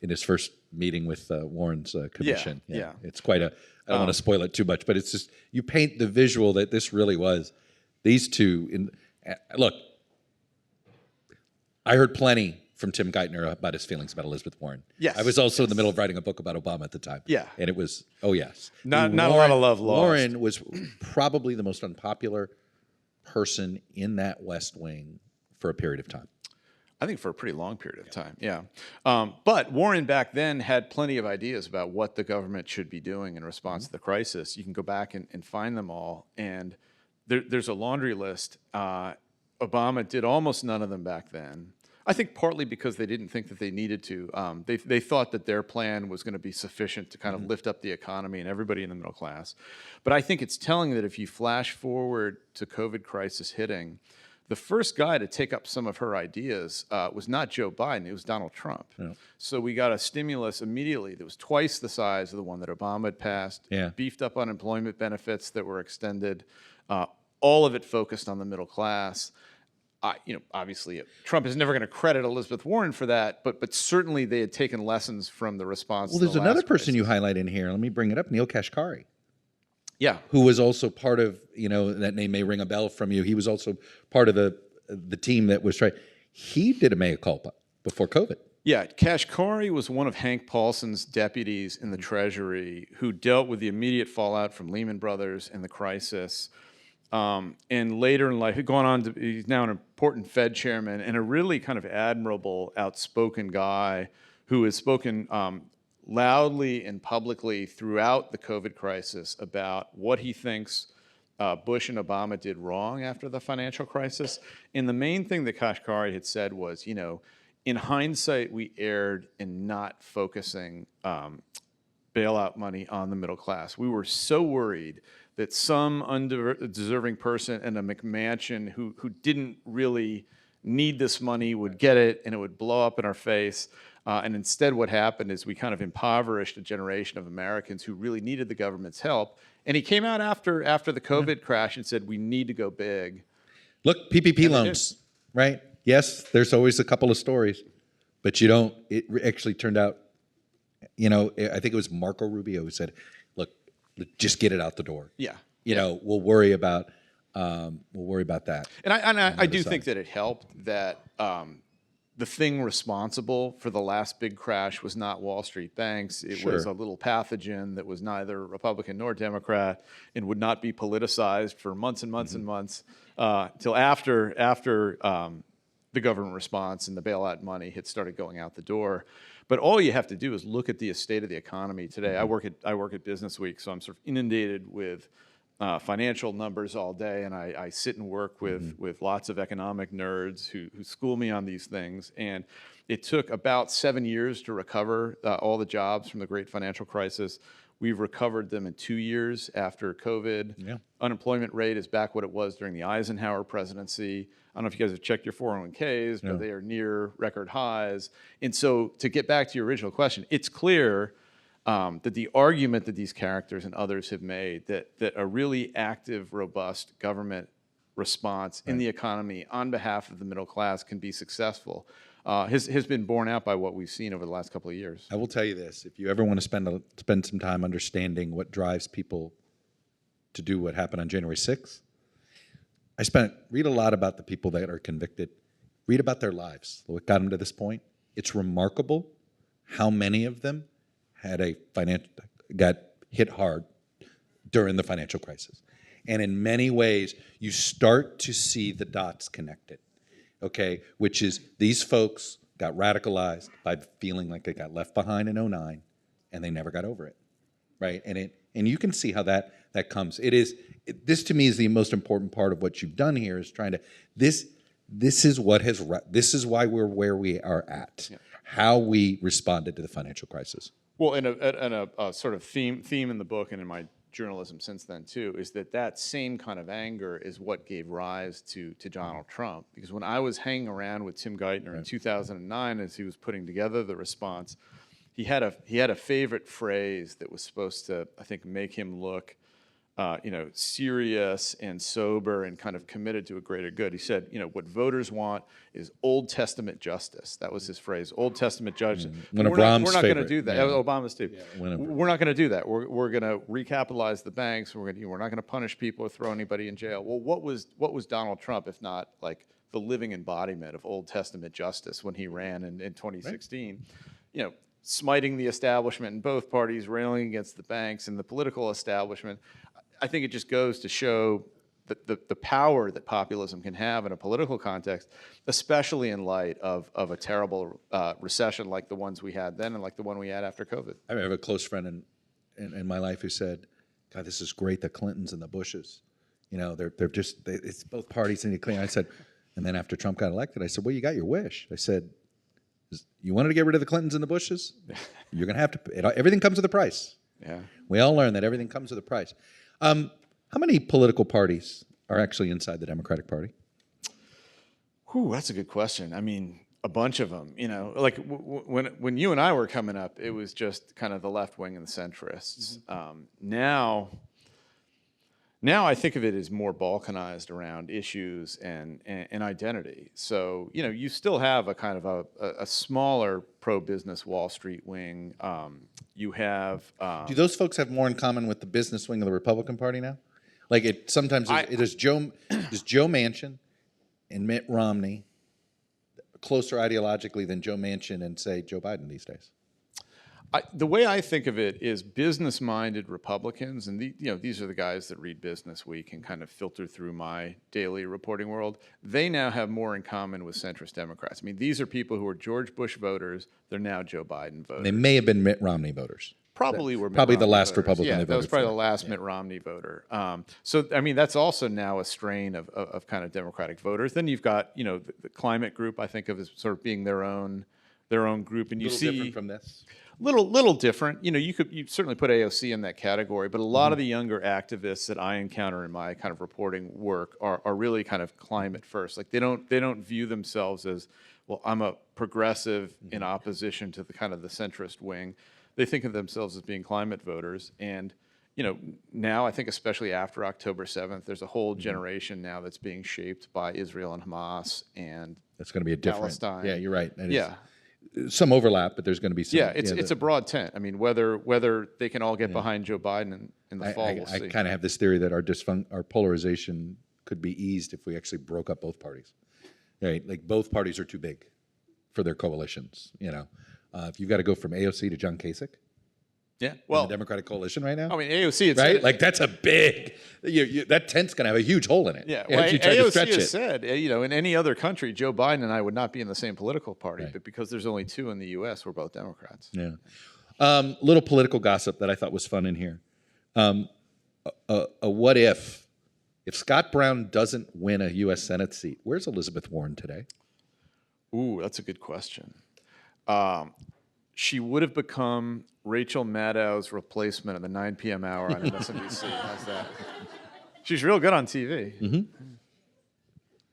in his first meeting with Warren's commission. Yeah. It's quite I don't want to spoil it too much, but it's just, you paint the visual that this really was these two. Look, I heard plenty from Tim Geithner about his feelings about Elizabeth Warren. Yes. I was also in the middle of writing a book about Obama at the time. Yeah. And it was, oh yes. Not a lot of love lost. Warren was probably the most unpopular person in that West Wing for a period of time. I think for a pretty long period of time, yeah. But Warren back then had plenty of ideas about what the government should be doing in response to the crisis. You can go back and find them all, and there's a laundry list. Obama did almost none of them back then. I think partly because they didn't think that they needed to. They thought that their plan was going to be sufficient to kind of lift up the economy and everybody in the middle class. But I think it's telling that if you flash forward to COVID crisis hitting, the first guy to take up some of her ideas was not Joe Biden, it was Donald Trump. Yeah. So we got a stimulus immediately that was twice the size of the one that Obama had passed, beefed up unemployment benefits that were extended, all of it focused on the middle class. Obviously, Trump is never going to credit Elizabeth Warren for that, but certainly they had taken lessons from the response to the there's another last person crisis. you highlight in here. Let me bring it up, Neil Kashkari. Yeah. Who was also part of, that name may ring a bell from you. He was also part of the team that was trying. He did a mea culpa. before COVID. Yeah, Kashkari was one of Hank Paulson's deputies in the Treasury who dealt with the immediate fallout from Lehman Brothers and the crisis. And later in life, he's now an important Fed chairman and a really kind of admirable, outspoken guy who has spoken loudly and publicly throughout the COVID crisis about what he thinks Bush and Obama did wrong after the financial crisis. And the main thing that Kashkari had said was, in hindsight, we erred in not focusing bailout money on the middle class. We were so worried that some undeserving person in a McMansion who didn't really need this money would get it and it would blow up in our face. And instead what happened is we kind of impoverished a generation of Americans who really needed the government's help. And he came out after the COVID crash and said, we need to go big. Look, PPP loans, right? Yes, there's always a couple of stories, but it actually turned out, I think it was Marco Rubio who said, look, just get it out the door. Yeah. We'll worry about that. And I do think that it helped that the thing responsible for the last big crash was not Wall Street banks. It was a little pathogen that was neither Republican nor Democrat and would not be politicized for months and months and months till after the government response and the bailout money had started going out the door. But all you have to do is look at the state of the economy today. I work at Business Week, so I'm sort of inundated with financial numbers all day, and I sit and work with lots of economic nerds who school me on these things. And it took about 7 years to recover all the jobs from the great financial crisis. We've recovered them in 2 years after COVID. Yeah. Unemployment rate is back what it was during the Eisenhower presidency. I don't know if you guys have checked your 401ks, but they are near record highs. And so to get back to your original question, it's clear that the argument that these characters and others have made that a really active, robust government response in the economy on behalf of the middle class can be successful has been borne out by what we've seen over the last couple of years. I will tell you this: if you ever want to spend some time understanding what drives people to do what happened on January 6th, read a lot about the people that are convicted. Read about their lives, what got them to this point. It's remarkable how many of them got hit hard during the financial crisis. And in many ways, you start to see the dots connected, okay? Which is these folks got radicalized by feeling like they got left behind in 2009 and they never got over it, right? And you can see how that comes. This to me is the most important part of what you've done here is trying to, this is why we're where we are at, how we responded to the financial crisis. Well, and a sort of theme in the book and in my journalism since then too is that same kind of anger is what gave rise to Donald Trump. Because when I was hanging around with Tim Geithner in 2009 as he was putting together the response, he had a favorite phrase that was supposed to, I think, make him look serious and sober and kind of committed to a greater good. He said, what voters want is Old Testament justice. That was his phrase, Old Testament justice. One of We're Rahm's not going to favorite. do that. Yeah. Obama's too. We're not going to do that. We're going to recapitalize the banks. We're not going to punish people or throw anybody in jail. Well, what was Donald Trump if not like the living embodiment of Old Testament justice when he ran in 2016? Right. Smiting the establishment in both parties, railing against the banks and the political establishment. I think it just goes to show the power that populism can have in a political context, especially in light of a terrible recession like the ones we had then and like the one we had after COVID. I have a close friend in my life who said, God, this is great, the Clintons and the Bushes. It's both parties and you clean. I said, and then after Trump got elected, I said, well, you got your wish. I said, you wanted to get rid of the Clintons and the Bushes? You're going to have to, everything comes with a price. Yeah. We all learn that everything comes with a price. How many political parties are actually inside the Democratic Party? Whew, that's a good question. I mean, a bunch of them. Like when you and I were coming up, it was just kind of the left wing and the centrists. Now I think of it as more balkanized around issues and identity. So you still have a kind of a smaller pro-business Wall Street wing. You have. Do those folks have more in common with the business wing of the Republican Party now? Like does Joe Manchin and Mitt Romney closer ideologically than Joe Manchin and, say, Joe Biden these days? The way I think of it is business-minded Republicans, and these are the guys that read Business Week and kind of filter through my daily reporting world. They now have more in common with centrist Democrats. I mean, these are people who are George Bush voters. They're now Joe Biden voters. They may have been Mitt Romney voters. Probably were Mitt probably the Romney last voters. Republican Yeah, they that was voted probably for. the last Mitt Romney voter. So I mean, that's also now a strain of kind of Democratic voters. Then you've got the climate group. I think of as sort of being their own group, and you see different from this. little different. You certainly put AOC in that category, but a lot of the younger activists that I encounter in my kind of reporting work are really kind of climate first. Like they don't view themselves as, well, I'm a progressive in opposition to the kind of the centrist wing. They think of themselves as being climate voters. And, now I think especially after October 7th, there's a whole generation now that's being shaped by Israel and Hamas and That's going to be a different. Palestine. Yeah, you're right. That is Yeah. some overlap, but there's going to be some. Yeah, it's a broad tent. I mean, whether they can all get behind Joe Biden in the fall, we'll I see. kind of have this theory that our polarization could be eased if we actually broke up both parties. Right, like both parties are too big for their coalitions. If you've got to go from AOC to John Kasich, Yeah, in well, the Democratic coalition right now, I mean, AOC had right? said, Like that's a big. That tent's going to have a huge hole in it. yeah, if well, you try to AOC stretch has it. said, in any other country, Joe Biden and I would not be in the same political party, Right. but because there's only two in the U.S., we're both Democrats. Yeah. Little political gossip that I thought was fun in here. A what if Scott Brown doesn't win a U.S. Senate seat? Where's Elizabeth Warren today? Ooh, that's a good question. She would have become Rachel Maddow's replacement at the 9 p.m. hour on MSNBC. How's that? She's real good on TV.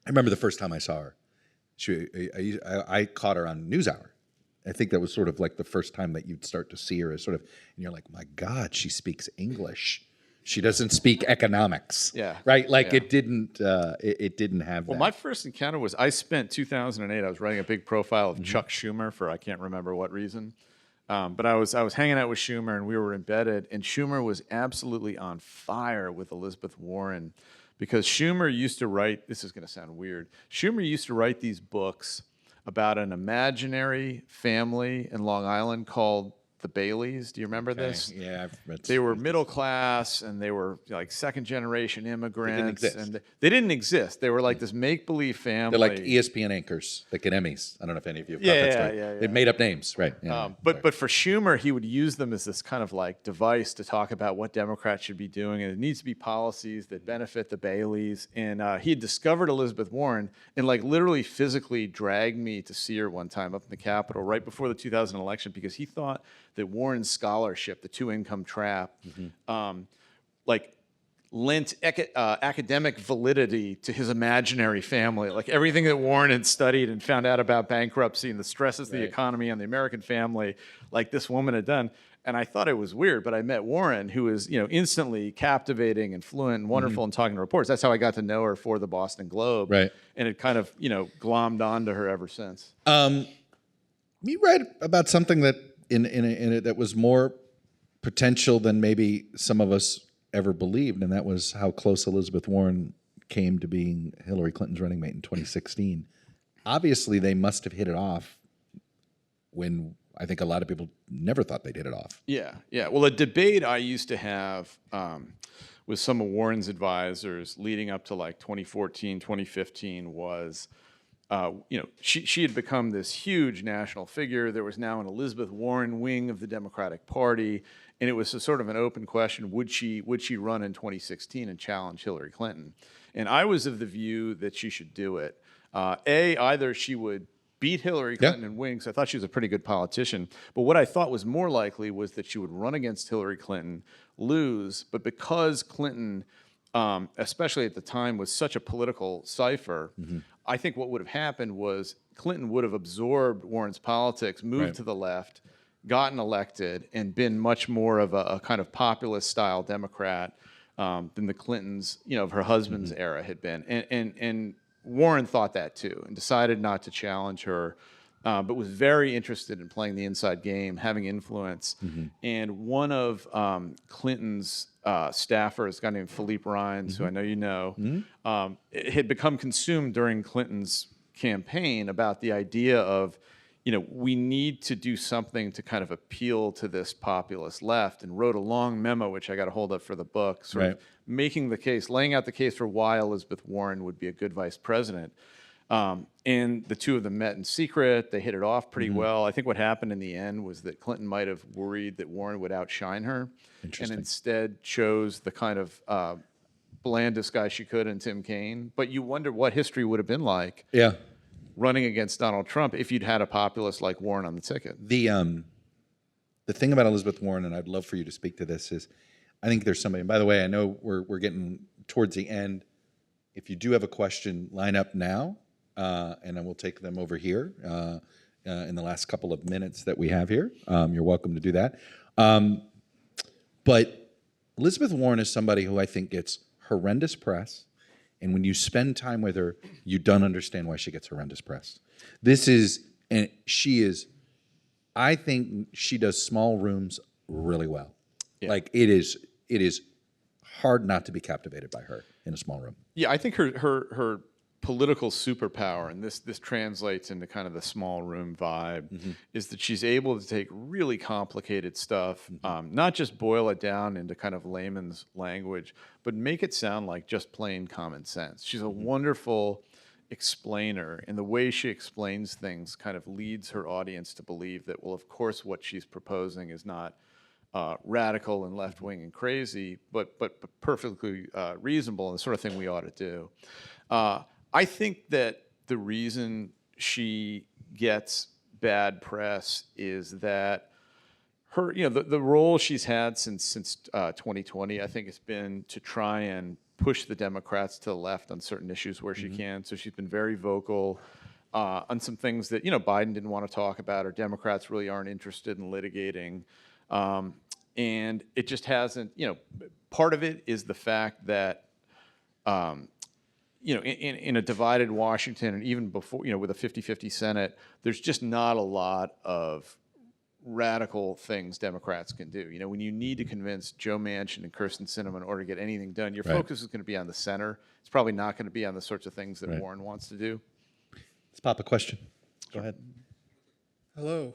I remember the first time I saw her. I caught her on NewsHour. I think that was sort of like the first time that you'd start to see her as sort of, and you're like, my God, she speaks English. She doesn't speak economics. Yeah. Right? Like Yeah. it didn't have Well, that. my first encounter was I spent 2008. I was writing a big profile of Chuck Schumer for I can't remember what reason, but I was hanging out with Schumer and we were embedded. And Schumer was absolutely on fire with Elizabeth Warren because Schumer used to write. This is going to sound weird. Schumer used to write these books about an imaginary family in Long Island called the Baileys. Do you remember this? Yeah, They were middle class and they were like second generation immigrants. exist. And they didn't exist. They were like this make believe family. They're like ESPN anchors that get Emmys. I don't know if any of you have caught Yeah, that yeah, story. yeah, They made up names, right? Yeah, But for Schumer, he would use them as this kind of like device to talk about what Democrats should be doing, and it needs to be policies that benefit the Baileys. And he had discovered Elizabeth Warren and like literally physically dragged me to see her one time up in the Capitol right before the 2000 election because he thought that Warren's scholarship, the two-income trap, like lent academic validity to his imaginary family. Like everything that Warren had studied and found out about bankruptcy and the stresses of the economy on the American family, like this woman had done. And I thought it was weird, but I met Warren, who is instantly captivating and fluent and wonderful in talking to reporters. That's how I got to know her for the Boston Globe. Right. And it kind of glommed onto her ever since. You read about something that in it that was more potential than maybe some of us ever believed, and that was how close Elizabeth Warren came to being Hillary Clinton's running mate in 2016. Obviously, they must have hit it off when I think a lot of people never thought they'd hit it off. Yeah, yeah. Well, a debate I used to have with some of Warren's advisors leading up to like 2014, 2015 was, she had become this huge national figure. There was now an Elizabeth Warren wing of the Democratic Party, and it was a sort of an open question: would she run in 2016 and challenge Hillary Clinton? And I was of the view that she should do it. Either she would beat Hillary Clinton in wings. I thought she was a pretty good politician. But what I thought was more likely was that she would run against Hillary Clinton, lose, but because Clinton, especially at the time, was such a political cipher, I think what would have happened was Clinton would have absorbed Warren's politics, moved to the left, gotten elected, and been much more of a kind of populist-style Democrat than the Clintons, of her husband's era had been. And Warren thought that too and decided not to challenge her, but was very interested in playing the inside game, having influence. And one of Clinton's staffers, a guy named Philippe Rines, who I know you know, had become consumed during Clinton's campaign about the idea of, we need to do something to kind of appeal to this populist left, and wrote a long memo, which I got a hold of for the book, sort of making the case, laying out the case for why Elizabeth Warren would be a good vice president. And the two of them met in secret. They hit it off pretty well. I think what happened in the end was that Clinton might have worried that Warren would outshine her, and instead chose the kind of blandest guy she could in Tim Kaine. But you wonder what history would have been like running against Donald Trump if you'd had a populist like Warren on the ticket. The thing about Elizabeth Warren, and I'd love for you to speak to this, is I think there's somebody, and by the way, I know we're getting towards the end. If you do have a question, line up now, and then we'll take them over here in the last couple of minutes that we have here. You're welcome to do that. But Elizabeth Warren is somebody who I think gets horrendous press, and when you spend time with her, you don't understand why she gets horrendous press. I think she does small rooms really well. Yeah. Like it is hard not to be captivated by her in a small room. Yeah, I think her political superpower, and this translates into kind of the small room vibe, is that she's able to take really complicated stuff, not just boil it down into kind of layman's language, but make it sound like just plain common sense. She's a wonderful explainer, and the way she explains things kind of leads her audience to believe that, well, of course, what she's proposing is not radical and left-wing and crazy, but perfectly reasonable and the sort of thing we ought to do. I think that the reason she gets bad press is that her, the role she's had since 2020, I think, has been to try and push the Democrats to the left on certain issues where she can. So she's been very vocal on some things that Biden didn't want to talk about, or Democrats really aren't interested in litigating. And it just hasn't, part of it is the fact that, in a divided Washington, and even before, with a 50-50 Senate, there's just not a lot of radical things Democrats can do. When you need to convince Joe Manchin and Kyrsten Sinema in order to get anything done, your focus is going to be on the center. It's probably not going to be on the sorts of things that Warren wants to do. Let's pop a question. Go ahead. Hello.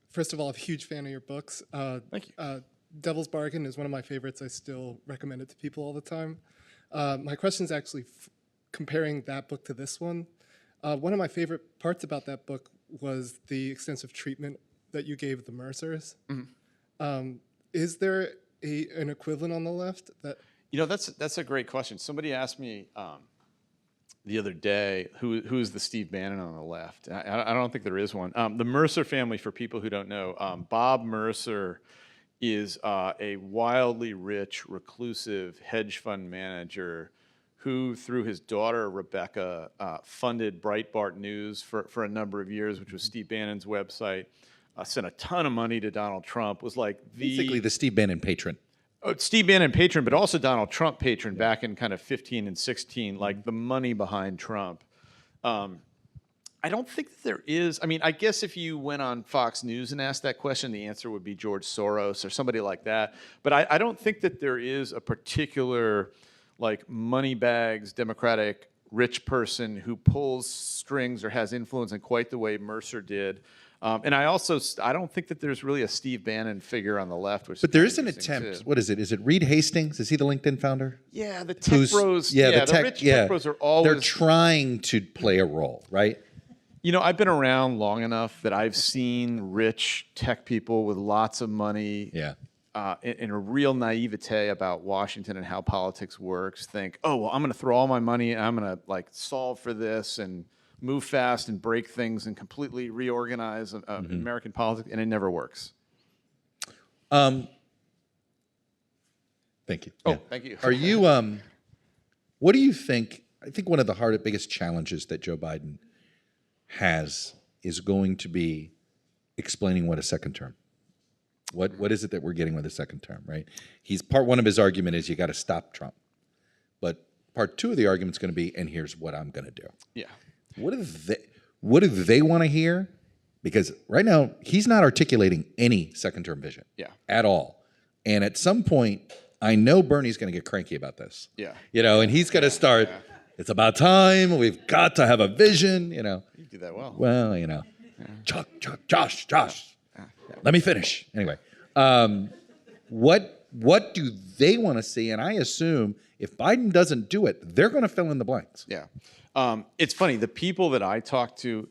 First of all, I'm a huge fan of your books. Thank you. Devil's Bargain is one of my favorites. I still recommend it to people all the time. My question is actually comparing that book to this one. One of my favorite parts about that book was the extensive treatment that you gave the Mercers. Is there an equivalent on the left? That's a great question. Somebody asked me the other day, who's the Steve Bannon on the left? I don't think there is one. The Mercer family, for people who don't know, Bob Mercer is a wildly rich, reclusive hedge fund manager who, through his daughter, Rebecca, funded Breitbart News for a number of years, which was Steve Bannon's website, sent a ton of money to Donald Trump, was like basically the Steve Bannon patron. Steve Bannon patron, but also Donald Trump patron back in kind of 15 and 16, like the money behind Trump. I don't think that there is. I mean, I guess if you went on Fox News and asked that question, the answer would be George Soros or somebody like that. But I don't think that there is a particular, like, moneybags, Democratic rich person who pulls strings or has influence in quite the way Mercer did. And I don't think that there's really a Steve Bannon figure on the left. But there is an attempt. Too. What is it? Is it Reed Hastings? Is he the LinkedIn founder? Yeah, the tech bros. The rich tech bros are always. They're trying to play a role, right? I've been around long enough that I've seen rich tech people with lots of money in a real naivete about Washington and how politics works think, oh, well, I'm going to throw all my money and I'm going to solve for this and move fast and break things and completely reorganize American politics, and it never works. Thank you. Thank you. Are you, what do you think, I think one of the biggest challenges that Joe Biden has is going to be explaining what a second term. What is it that we're getting with a second term, right? Part one of his argument is you got to stop Trump. But part two of the argument is going to be, and here's what I'm going to do. Yeah. What do they want to hear? Because right now, he's not articulating any second term vision at all. And at some point, I know Bernie's going to get cranky about this. Yeah. And he's going to start It's about time. We've got to have a vision, you know. You do that well. Well, you know, Chuck, Josh. Let me finish. Anyway, what do they want to see? And I assume if Biden doesn't do it, they're going to fill in the blanks. Yeah. It's funny. The people that I talk to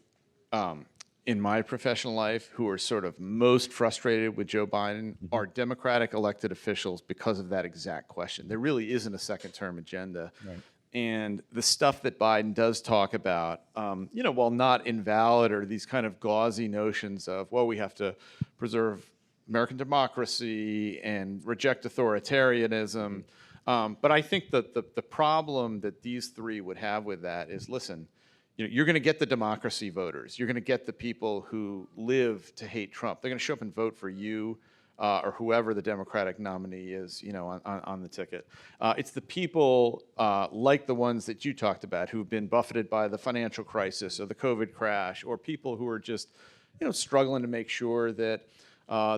in my professional life who are sort of most frustrated with Joe Biden are Democratic elected officials because of that exact question. There really isn't a second term agenda. Right. And the stuff that Biden does talk about, while not invalid, are these kind of gauzy notions of, well, we have to preserve American democracy and reject authoritarianism. But I think that the problem that these three would have with that is, listen, you're going to get the democracy voters. You're going to get the people who live to hate Trump. They're going to show up and vote for you or whoever the Democratic nominee is, on the ticket. It's the people like the ones that you talked about who've been buffeted by the financial crisis or the COVID crash, or people who are just, struggling to make sure that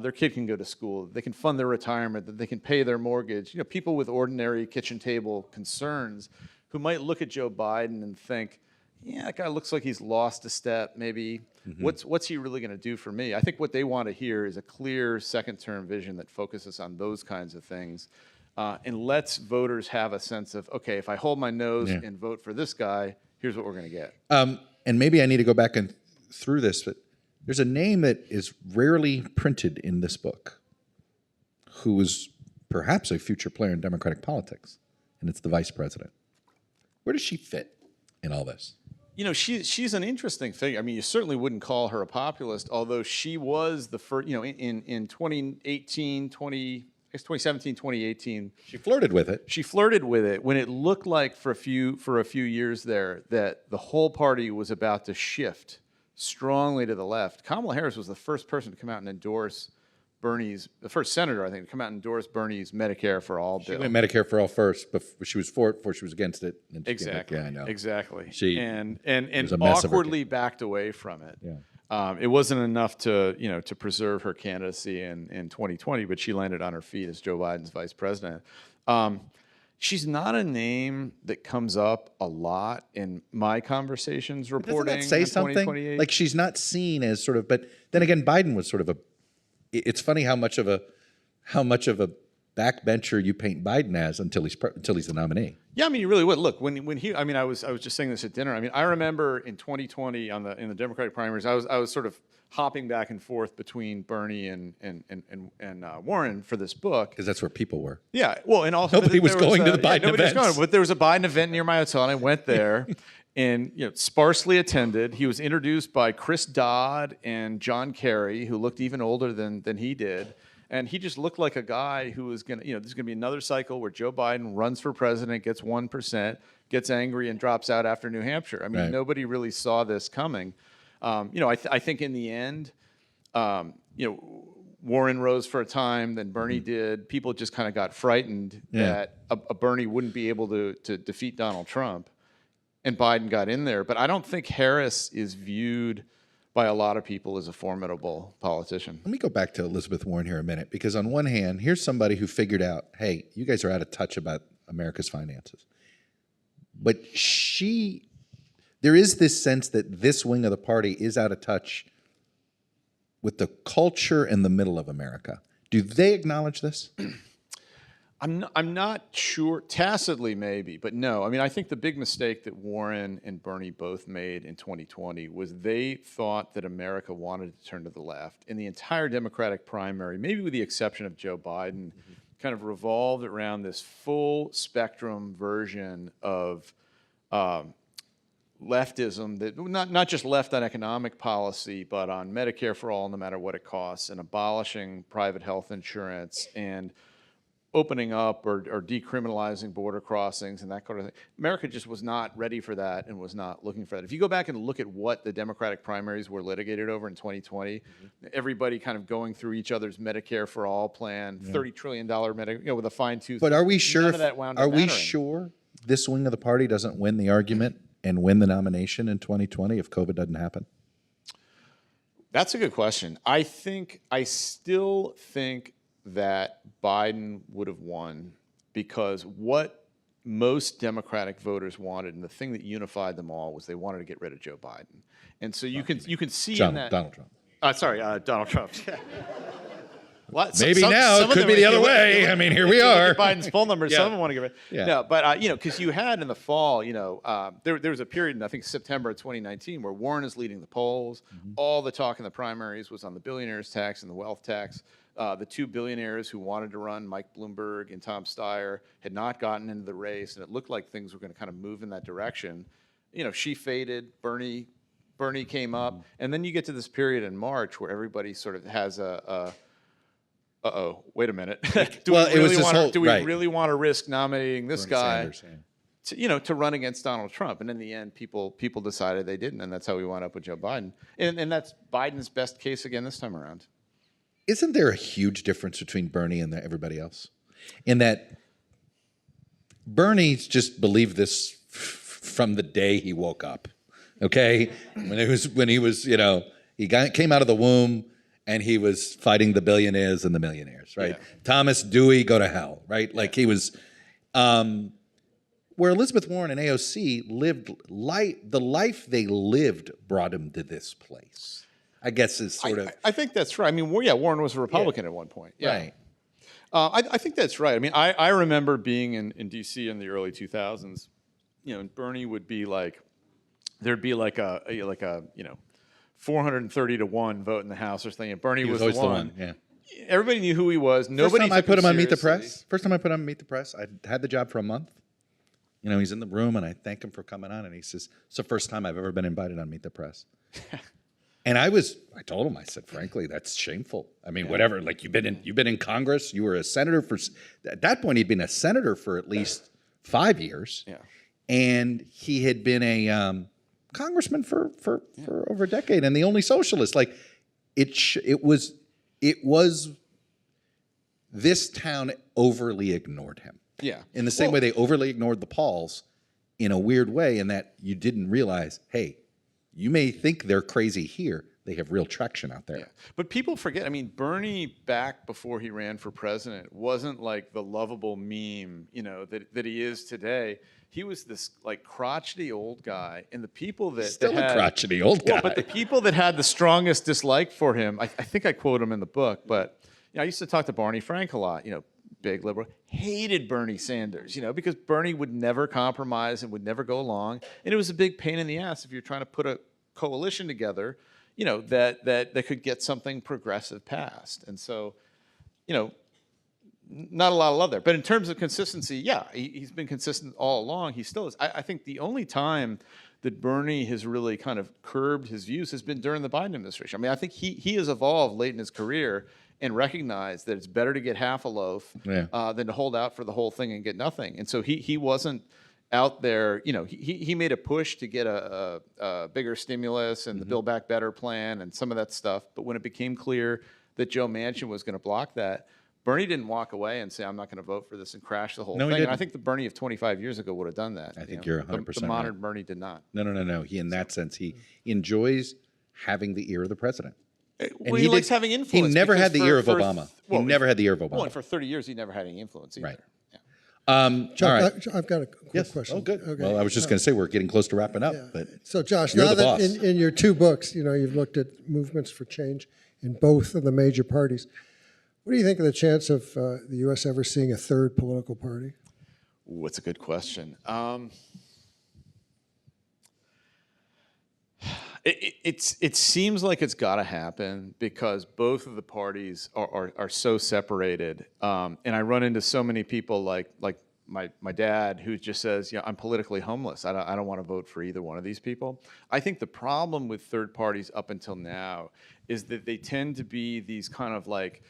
their kid can go to school, that they can fund their retirement, that they can pay their mortgage. People with ordinary kitchen table concerns who might look at Joe Biden and think, yeah, that guy looks like he's lost a step, maybe. What's he really going to do for me? I think what they want to hear is a clear second-term vision that focuses on those kinds of things and lets voters have a sense of, okay, if I hold my nose and vote for this guy, here's what we're going to get. And maybe I need to go back and through this, but there's a name that is rarely printed in this book who is perhaps a future player in Democratic politics, and it's the vice president. Where does she fit in all this? She's an interesting figure. I mean, you certainly wouldn't call her a populist, although she was the first, in 2017, 2018. She flirted with it. She flirted with it when it looked like for a few years there that the whole party was about to shift strongly to the left. Kamala Harris was the first person to come out and endorse the first senator, I think, to come out and endorse Bernie's Medicare for All bill. She went Medicare for All first, but she was for it before she was against it. And Exactly. Yeah, I know. Exactly. She and was a mess of her awkwardly backed away from it. Yeah. It wasn't enough to preserve her candidacy in 2020, but she landed on her feet as Joe Biden's vice president. She's not a name that comes up a lot in my conversations reporting. Doesn't that say in something? 2028. Like she's not seen as sort of, but then again, Biden was sort of it's funny how much of a backbencher you paint Biden as until he's the nominee. Yeah, I mean, you really would. Look, when he, I mean, I was just saying this at dinner. I mean, I remember in 2020 in the Democratic primaries, I was sort of hopping back and forth between Bernie and Warren for this book. Because that's where people were. Yeah, well, and also Nobody was going to the Biden nobody was events. going, but there was a Biden event near my hotel, and I went there. And sparsely attended. He was introduced by Chris Dodd and John Kerry, who looked even older than he did. And he just looked like a guy who was going to, there's going to be another cycle where Joe Biden runs for president, gets 1%, gets angry, and drops out after New Hampshire. I mean, Right. Nobody really saw this coming. I think in the end, Warren rose for a time, then Bernie did. People just kind of got frightened that a Bernie wouldn't be able to defeat Donald Trump. And Biden got in there. But I don't think Harris is viewed by a lot of people as a formidable politician. Let me go back to Elizabeth Warren here a minute, because on one hand, here's somebody who figured out, hey, you guys are out of touch about America's finances. But there is this sense that this wing of the party is out of touch with the culture and the middle of America. Do they acknowledge this? I'm not sure, tacitly maybe, but no. I mean, I think the big mistake that Warren and Bernie both made in 2020 was they thought that America wanted to turn to the left. And the entire Democratic primary, maybe with the exception of Joe Biden, kind of revolved around this full spectrum version of leftism, that not just left on economic policy, but on Medicare for all, no matter what it costs, and abolishing private health insurance, and opening up or decriminalizing border crossings and that kind of thing. America just was not ready for that and was not looking for that. If you go back and look at what the Democratic primaries were litigated over in 2020, everybody kind of going through each other's Medicare for all plan, $30 trillion Medicare, with a fine tooth. But are we sure? None of that wound up Are we mattering. sure this wing of the party doesn't win the argument and win the nomination in 2020 if COVID doesn't happen? That's a good question. I still think that Biden would have won, because what most Democratic voters wanted, and the thing that unified them all was they wanted to get rid of Joe Biden. And so you can see in that Donald Trump. Donald Trump. Well, Maybe now it could be the other way. I mean, here we are. Biden's phone number. Yeah. Some of them want to give it. Yeah. No, but because you had in the fall, there was a period in I think September of 2019 where Warren is leading the polls. All the talk in the primaries was on the billionaires tax and the wealth tax. The two billionaires who wanted to run, Mike Bloomberg and Tom Steyer, had not gotten into the race, and it looked like things were going to kind of move in that direction. She faded. Bernie came up, and then you get to this period in March where everybody sort of has wait a minute. Do we really want to risk nominating this Bernie guy Sanders, to run against Donald Trump? And in the end, people decided they didn't, and that's how we wound up with Joe Biden. And that's Biden's best case again this time around. Isn't there a huge difference between Bernie and everybody else? In that Bernie's just believed this from the day he woke up. Okay? When he was, came out of the womb and he was fighting the billionaires and the millionaires, right? Yeah. Thomas Dewey, go to hell, right? Like he was, where Elizabeth Warren and AOC lived the life they lived brought him to this place. I guess is sort of. I think that's right. I mean, Warren was a Republican at one point. Yeah. Right. I think that's right. I mean, I remember being in D.C. in the early 2000s, and Bernie would be like, there'd be like a 430 to 1 vote in the House or something, and Bernie was always the one. Yeah. Everybody knew who he was. Nobody. First time I put him on Meet the seriously. Press, I had the job for a month. He's in the room, and I thank him for coming on, and he says, "It's the first time I've ever been invited on Meet the Press." And I told him, I said, frankly, that's shameful. I mean, whatever. Like you've been in Congress. You were a senator at that point. He'd been a senator for at least 5 years. Yeah. And he had been a congressman for over a decade, and the only socialist. Like it was this town overly ignored him. Yeah. In the same way they overly ignored the Pauls in a weird way, in that you didn't realize, hey, you may think they're crazy here. They have real traction out there. Yeah. But people forget, I mean, Bernie back before he ran for president wasn't like the lovable meme, that he is today. He was this like crotchety old guy, and the people that Still that a had, crotchety old guy. Well, but the people that had the strongest dislike for him, I think I quote him in the book, but I used to talk to Barney Frank a lot, big liberal, hated Bernie Sanders, because Bernie would never compromise and would never go along, and it was a big pain in the ass if you're trying to put a coalition together, that could get something progressive passed. And so, not a lot of love there. But in terms of consistency, yeah, he's been consistent all along. He still is. I think the only time that Bernie has really kind of curbed his views has been during the Biden administration. I mean, I think he has evolved late in his career and recognized that it's better to get half a loaf than to hold out for the whole thing and get nothing. And so he wasn't out there, he made a push to get a bigger stimulus and the Build Back Better plan and some of that stuff. But when it became clear that Joe Manchin was going to block that, Bernie didn't walk away and say, I'm not going to vote for this and crash the whole No, he thing. And didn't. I think the Bernie of 25 years ago would have done that. I think you're 100% The modern right. Bernie did not. No. He, in that sense, he enjoys having the ear of the president. Well, he likes having influence. He never had the because ear of for- Obama. well, He never had the ear of Obama. Well, and for 30 years, he never had any influence either. Right. Yeah. Chuck, all right. I've got a quick question. Oh, good. Okay. Well, I was just going to say we're getting close to wrapping up, but So, Josh, You're now the that boss. in your two books, you've looked at movements for change in both of the major parties. What do you think of the chance of the U.S. ever seeing a third political party? Ooh, that's a good question. It seems like it's got to happen because both of the parties are so separated, and I run into so many people like my dad who just says, I'm politically homeless. I don't want to vote for either one of these people. I think the problem with third parties up until now is that they tend to be these kind of like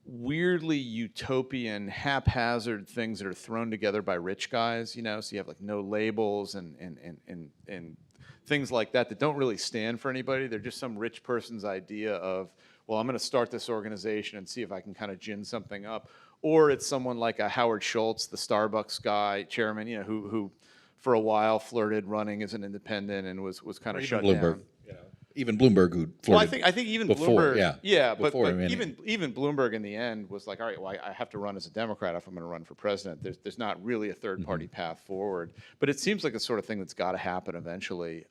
weirdly utopian, haphazard things that are thrown together by rich guys. So you have like no labels and things like that don't really stand for anybody. They're just some rich person's idea of, well, I'm going to start this organization and see if I can kind of gin something up. Or it's someone like a Howard Schultz, the Starbucks guy, chairman, who for a while flirted running as an independent and was kind of shut Bloomberg. down. Even Bloomberg, who Well, I flirted think even before, Bloomberg, yeah. but Before, I mean, even Bloomberg in the end was like, all right, well, I have to run as a Democrat if I'm going to run for president. There's not really a third party path forward, but it seems like the sort of thing that's got to happen eventually.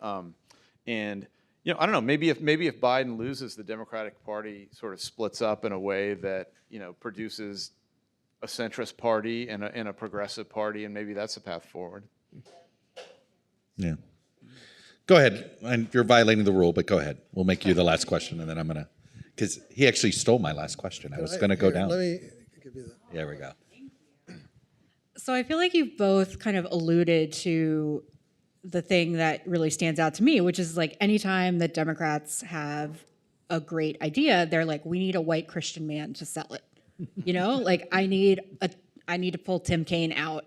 And I don't know, maybe if Biden loses, the Democratic Party sort of splits up in a way that produces a centrist party and a progressive party, and maybe that's a path forward. Yeah. Go ahead. And you're violating the rule, but go ahead. We'll make you the last question, and then I'm gonna, because he actually stole my last question. I was gonna go down. Let me give you that. There we go. So I feel like you've both kind of alluded to the thing that really stands out to me, which is like anytime that Democrats have a great idea, they're like, we need a white Christian man to sell it. Like I need to pull Tim Kaine out.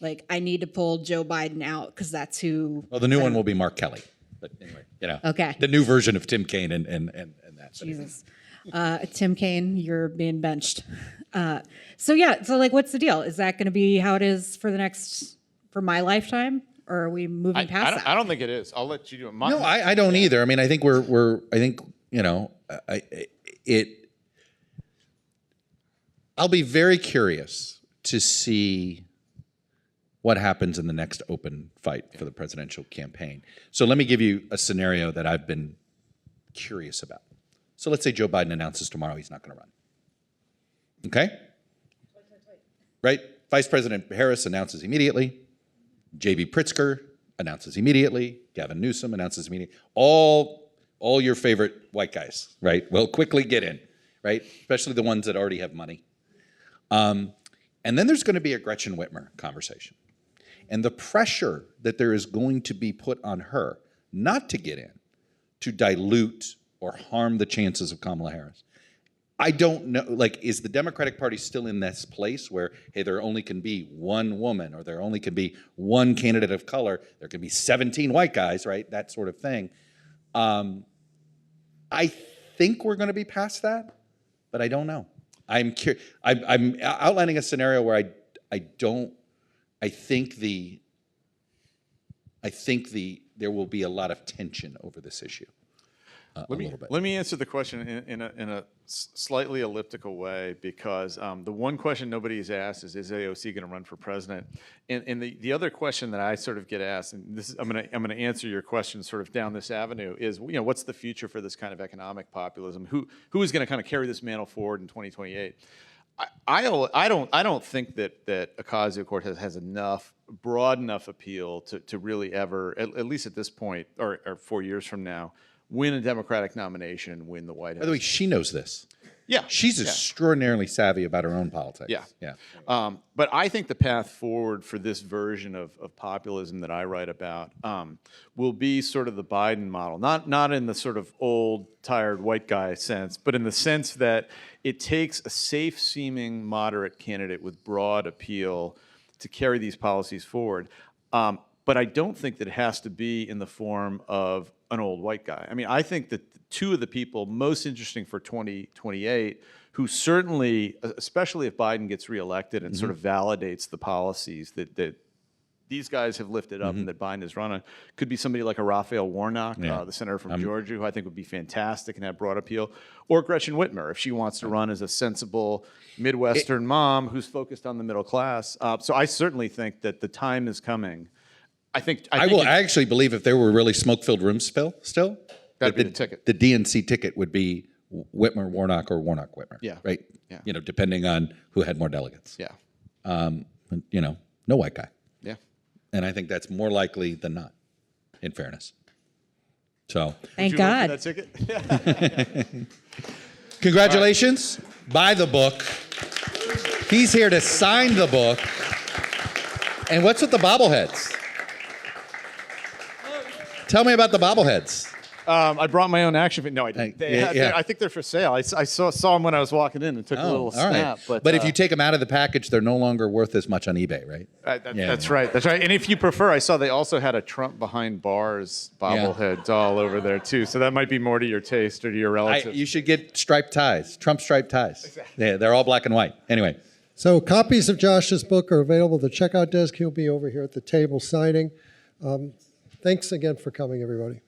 Like I need to pull Joe Biden out because that's who. Well, the new one will be Mark Kelly. But anyway, Okay. the new version of Tim Kaine and that. Jesus. Tim Kaine, you're being benched. So like what's the deal? Is that going to be how it is for my lifetime? Or are we moving past that? I don't think it is. I'll let you do it. No, I don't either. I mean, I think I'll be very curious to see what happens in the next open fight for the presidential campaign. So let me give you a scenario that I've been curious about. So let's say Joe Biden announces tomorrow he's not going to run. Okay? Right? Vice President Harris announces immediately. J.B. Pritzker announces immediately. Gavin Newsom announces immediately. All your favorite white guys, right, will quickly get in, right? Especially the ones that already have money. And then there's going to be a Gretchen Whitmer conversation. And the pressure that there is going to be put on her not to get in, to dilute or harm the chances of Kamala Harris. I don't know, is the Democratic Party still in this place where, hey, there only can be one woman or there only can be one candidate of color, there can be 17 white guys, right? That sort of thing. I think we're going to be past that, but I don't know. I'm outlining a scenario where I think there will be a lot of tension over this issue. Let me answer the question in a slightly elliptical way, because the one question nobody's asked is AOC going to run for president? And the other question that I sort of get asked, and this is, I'm going to answer your question sort of down this avenue, is what's the future for this kind of economic populism? Who is going to kind of carry this mantle forward in 2028? I don't think that Ocasio-Cortez has broad enough appeal to really ever, at least at this point, or 4 years from now, win a Democratic nomination and win the White House. By the way, she knows this. Yeah. She's extraordinarily savvy about her own politics. Yeah. But I think the path forward for this version of populism that I write about will be sort of the Biden model. Not in the sort of old, tired white guy sense, but in the sense that it takes a safe-seeming moderate candidate with broad appeal to carry these policies forward. But I don't think that it has to be in the form of an old white guy. I mean, I think that two of the people most interesting for 2028, who certainly, especially if Biden gets reelected and sort of validates the policies that these guys have lifted up and that Biden has run on, could be somebody like a Raphael Warnock, the senator from Georgia, who I think would be fantastic and have broad appeal, or Gretchen Whitmer, if she wants to run as a sensible Midwestern mom who's focused on the middle class. So I certainly think that the time is coming. I actually believe if there were really smoke-filled rooms still, that'd be the ticket. The DNC ticket would be Whitmer Warnock or Warnock Whitmer. Yeah. Right. Yeah. Depending on who had more delegates. Yeah. No white guy. Yeah. And I think that's more likely than not, in fairness. So Thank Would you vote for God. that ticket? congratulations. Buy the book. He's here to sign the book. And what's with the bobbleheads? Tell me about the bobbleheads. I brought my own action figure. No, I didn't. I think they're for sale. I saw them when I was walking in and took a little all snap. right. But if you take them out of the package, they're no longer worth as much on eBay, right? That's right. That's right. And if you prefer, I saw they also had a Trump behind bars bobbleheads all over there too. So that might be more to your taste or to your relatives. You should get striped ties, Trump striped ties. Exactly. Yeah, they're all black and white. Anyway. So copies of Josh's book are available at the checkout desk. He'll be over here at the table signing. Thanks again for coming, everybody.